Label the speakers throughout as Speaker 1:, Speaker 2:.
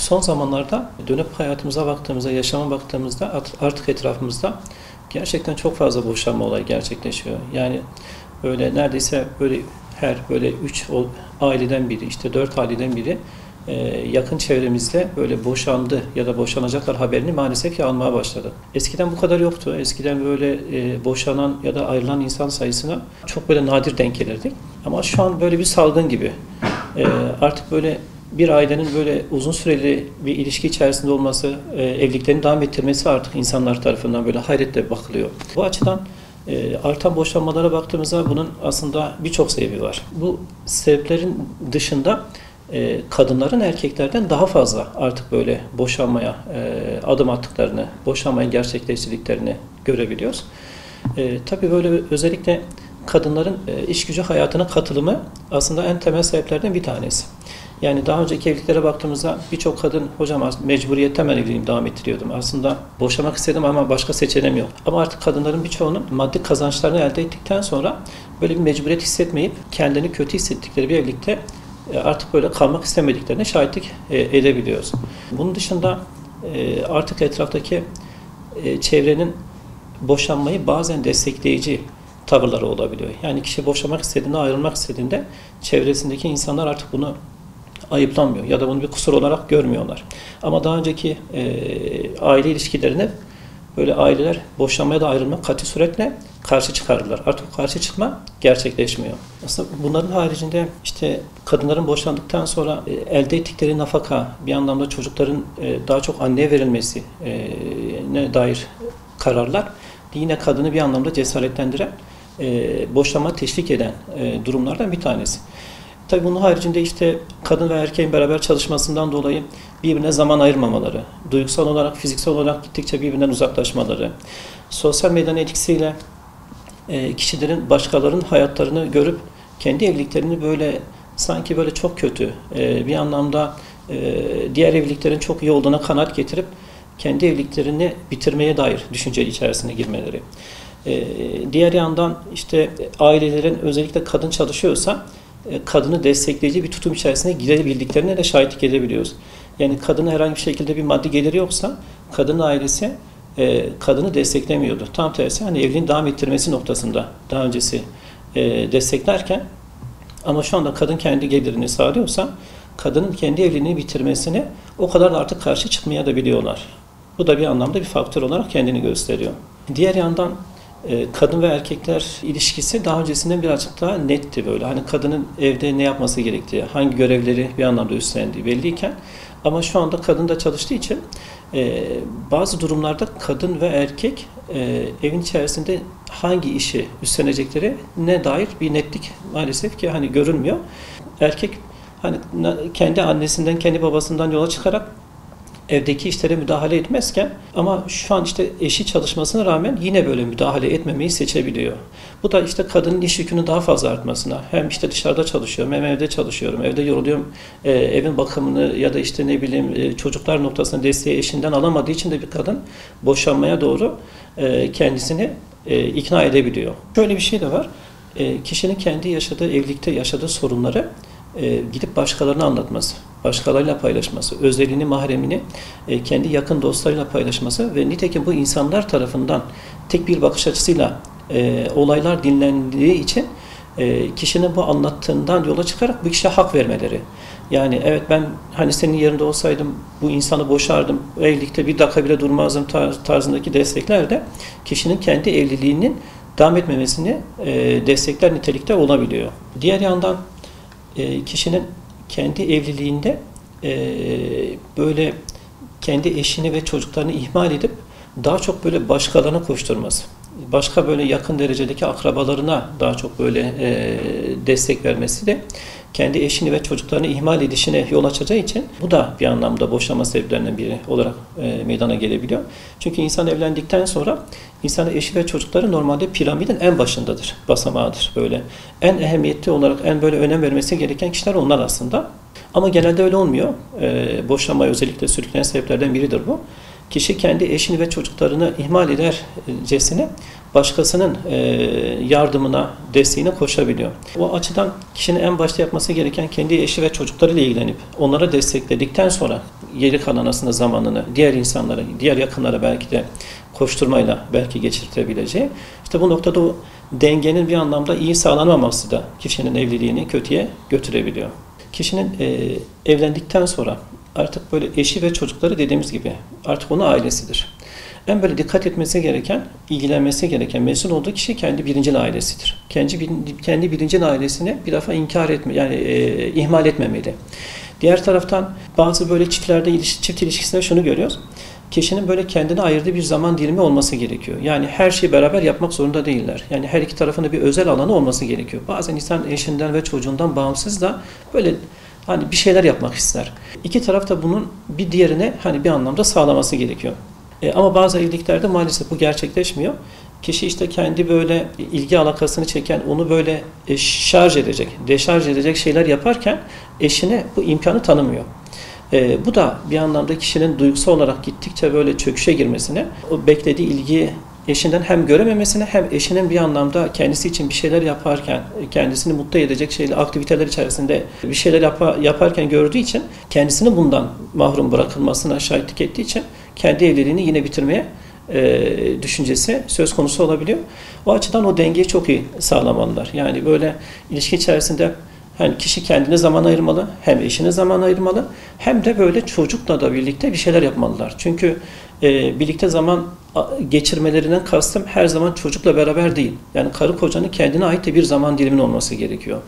Speaker 1: Son zamanlarda dönüp hayatımıza baktığımızda, yaşama baktığımızda artık etrafımızda gerçekten çok fazla boşanma olayı gerçekleşiyor. Yani böyle neredeyse böyle her böyle 3 aileden biri, işte 4 aileden biri yakın çevremizde böyle boşandı ya da boşanacaklar haberini maalesef ki almaya başladı. Eskiden bu kadar yoktu. Eskiden böyle boşanan ya da ayrılan insan sayısına çok böyle nadir denk gelirdik. Ama şu an böyle bir salgın gibi. Artık böyle bir ailenin böyle uzun süreli bir ilişki içerisinde olması, evliliklerini devam ettirmesi artık insanlar tarafından böyle hayretle bakılıyor. Bu açıdan artan boşanmalara baktığımızda bunun aslında birçok sebebi var. Bu sebeplerin dışında kadınların erkeklerden daha fazla artık böyle boşanmaya adım attıklarını, boşanmayı gerçekleştirdiklerini görebiliyoruz. Tabii böyle özellikle kadınların iş gücü hayatına katılımı aslında en temel sebeplerden bir tanesi. Yani daha önceki evliliklere baktığımızda birçok kadın, hocam mecburiyetten ben evliliğimi devam ettiriyordum. Aslında boşamak istedim ama başka seçeneğim yok. Ama artık kadınların birçoğunun maddi kazançlarını elde ettikten sonra böyle bir mecburiyet hissetmeyip kendini kötü hissettikleri bir evlilikte artık böyle kalmak istemediklerine şahitlik edebiliyoruz. Bunun dışında artık etraftaki çevrenin boşanmayı bazen destekleyici tavırları olabiliyor. Yani kişi boşamak istediğinde, ayrılmak istediğinde çevresindeki insanlar artık bunu ayıplanmıyor ya da bunu bir kusur olarak görmüyorlar. Ama daha önceki aile ilişkilerine böyle aileler boşanmaya da ayrılma katı suretle karşı çıkarırlar. Artık karşı çıkma gerçekleşmiyor. Aslında bunların haricinde işte kadınların boşandıktan sonra elde ettikleri nafaka, bir anlamda çocukların daha çok anneye verilmesi ne dair kararlar yine kadını bir anlamda cesaretlendiren, boşanma teşvik eden durumlardan bir tanesi. Tabii bunun haricinde işte kadın ve erkeğin beraber çalışmasından dolayı birbirine zaman ayırmamaları, duygusal olarak, fiziksel olarak gittikçe birbirinden uzaklaşmaları, sosyal medyanın etkisiyle kişilerin başkalarının hayatlarını görüp kendi evliliklerini böyle sanki böyle çok kötü, bir anlamda diğer evliliklerin çok iyi olduğuna kanaat getirip kendi evliliklerini bitirmeye dair düşünce içerisine girmeleri. Diğer yandan işte ailelerin özellikle kadın çalışıyorsa kadını destekleyici bir tutum içerisine girebildiklerine de şahitlik edebiliyoruz. Yani kadının herhangi bir şekilde bir maddi geliri yoksa kadının ailesi kadını desteklemiyordu. Tam tersi hani evliliğin devam ettirmesi noktasında daha öncesi desteklerken ama şu anda kadın kendi gelirini sağlıyorsa kadının kendi evliliğini bitirmesine o kadar da artık karşı çıkmaya da biliyorlar. Bu da bir anlamda bir faktör olarak kendini gösteriyor. Diğer yandan kadın ve erkekler ilişkisi daha öncesinden birazcık daha netti böyle. Hani kadının evde ne yapması gerektiği, hangi görevleri bir anlamda üstlendiği belliyken ama şu anda kadın da çalıştığı için bazı durumlarda kadın ve erkek evin içerisinde hangi işi üstlenecekleri ne dair bir netlik maalesef ki hani görünmüyor. Erkek hani kendi annesinden, kendi babasından yola çıkarak evdeki işlere müdahale etmezken ama şu an işte eşi çalışmasına rağmen yine böyle müdahale etmemeyi seçebiliyor. Bu da işte kadının iş yükünün daha fazla artmasına, hem işte dışarıda çalışıyorum hem evde çalışıyorum, evde yoruluyorum, evin bakımını ya da işte ne bileyim çocuklar noktasında desteği eşinden alamadığı için de bir kadın boşanmaya doğru kendisini ikna edebiliyor. Şöyle bir şey de var, kişinin kendi yaşadığı, evlilikte yaşadığı sorunları gidip başkalarına anlatması, başkalarıyla paylaşması, özelliğini, mahremini kendi yakın dostlarıyla paylaşması ve nitekim bu insanlar tarafından tek bir bakış açısıyla olaylar dinlendiği için kişinin bu anlattığından yola çıkarak bu kişiye hak vermeleri. Yani evet ben hani senin yerinde olsaydım bu insanı boşardım, evlilikte bir dakika bile durmazdım tarzındaki destekler de kişinin kendi evliliğinin devam etmemesini destekler nitelikte olabiliyor. Diğer yandan kişinin kendi evliliğinde böyle kendi eşini ve çocuklarını ihmal edip daha çok böyle başkalarına koşturması, başka böyle yakın derecedeki akrabalarına daha çok böyle destek vermesi de kendi eşini ve çocuklarını ihmal edişine yol açacağı için bu da bir anlamda boşanma sebeplerinden biri olarak meydana gelebiliyor. Çünkü insan evlendikten sonra insanın eşi ve çocukları normalde piramidin en başındadır, basamağıdır böyle. En ehemmiyetli olarak en böyle önem vermesi gereken kişiler onlar aslında. Ama genelde öyle olmuyor. Boşanmaya özellikle sürükleyen sebeplerden biridir bu. kişi kendi eşini ve çocuklarını ihmal edercesine başkasının yardımına, desteğine koşabiliyor. O açıdan kişinin en başta yapması gereken kendi eşi ve çocuklarıyla ilgilenip onlara destekledikten sonra geri kalan aslında zamanını diğer insanlara, diğer yakınlara belki de koşturmayla belki geçirtebileceği. İşte bu noktada o dengenin bir anlamda iyi sağlanamaması da kişinin evliliğini kötüye götürebiliyor. Kişinin evlendikten sonra artık böyle eşi ve çocukları dediğimiz gibi artık onun ailesidir. En böyle dikkat etmesi gereken, ilgilenmesi gereken, mesul olduğu kişi kendi birincil ailesidir. Kendi birincil ailesini bir defa inkar etme, yani ihmal etmemeli. Diğer taraftan bazı böyle çiftlerde, çift ilişkisinde şunu görüyoruz. Kişinin böyle kendine ayırdığı bir zaman dilimi olması gerekiyor. Yani her şeyi beraber yapmak zorunda değiller. Yani her iki tarafında bir özel alanı olması gerekiyor. Bazen insan eşinden ve çocuğundan bağımsız da böyle hani bir şeyler yapmak ister. İki taraf da bunun bir diğerine hani bir anlamda sağlaması gerekiyor. Ama bazı evliliklerde maalesef bu gerçekleşmiyor. Kişi işte kendi böyle ilgi alakasını çeken, onu böyle şarj edecek, deşarj edecek şeyler yaparken eşine bu imkanı tanımıyor. Bu da bir anlamda kişinin duygusal olarak gittikçe böyle çöküşe girmesine, o beklediği ilgiyi eşinden hem görememesine hem eşinin bir anlamda kendisi için bir şeyler yaparken, kendisini mutlu edecek şeyler, aktiviteler içerisinde bir şeyler yaparken gördüğü için kendisini bundan mahrum bırakılmasına şahitlik ettiği için kendi evliliğini yine bitirmeye düşüncesi söz konusu olabiliyor. O açıdan o dengeyi çok iyi sağlamalılar. Yani böyle ilişki içerisinde hani kişi kendine zaman ayırmalı, hem eşine zaman ayırmalı, hem de böyle çocukla da birlikte bir şeyler yapmalılar. Çünkü birlikte zaman geçirmelerinden kastım her zaman çocukla beraber değil. Yani karı kocanın kendine ait de bir zaman diliminin olması gerekiyor.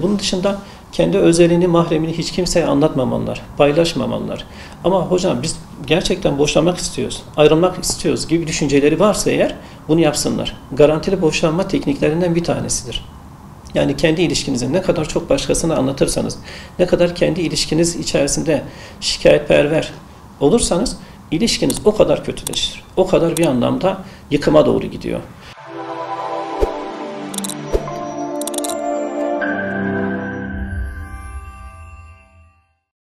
Speaker 1: Bunun dışında kendi özelliğini, mahremini hiç kimseye anlatmamalılar, paylaşmamalılar. Ama hocam biz gerçekten boşanmak istiyoruz, ayrılmak istiyoruz gibi düşünceleri varsa eğer bunu yapsınlar. Garantili boşanma tekniklerinden bir tanesidir. Yani kendi ilişkinizi ne kadar çok başkasına anlatırsanız, ne kadar kendi ilişkiniz içerisinde şikayetperver olursanız ilişkiniz o kadar kötüleşir. O kadar bir anlamda yıkıma doğru gidiyor.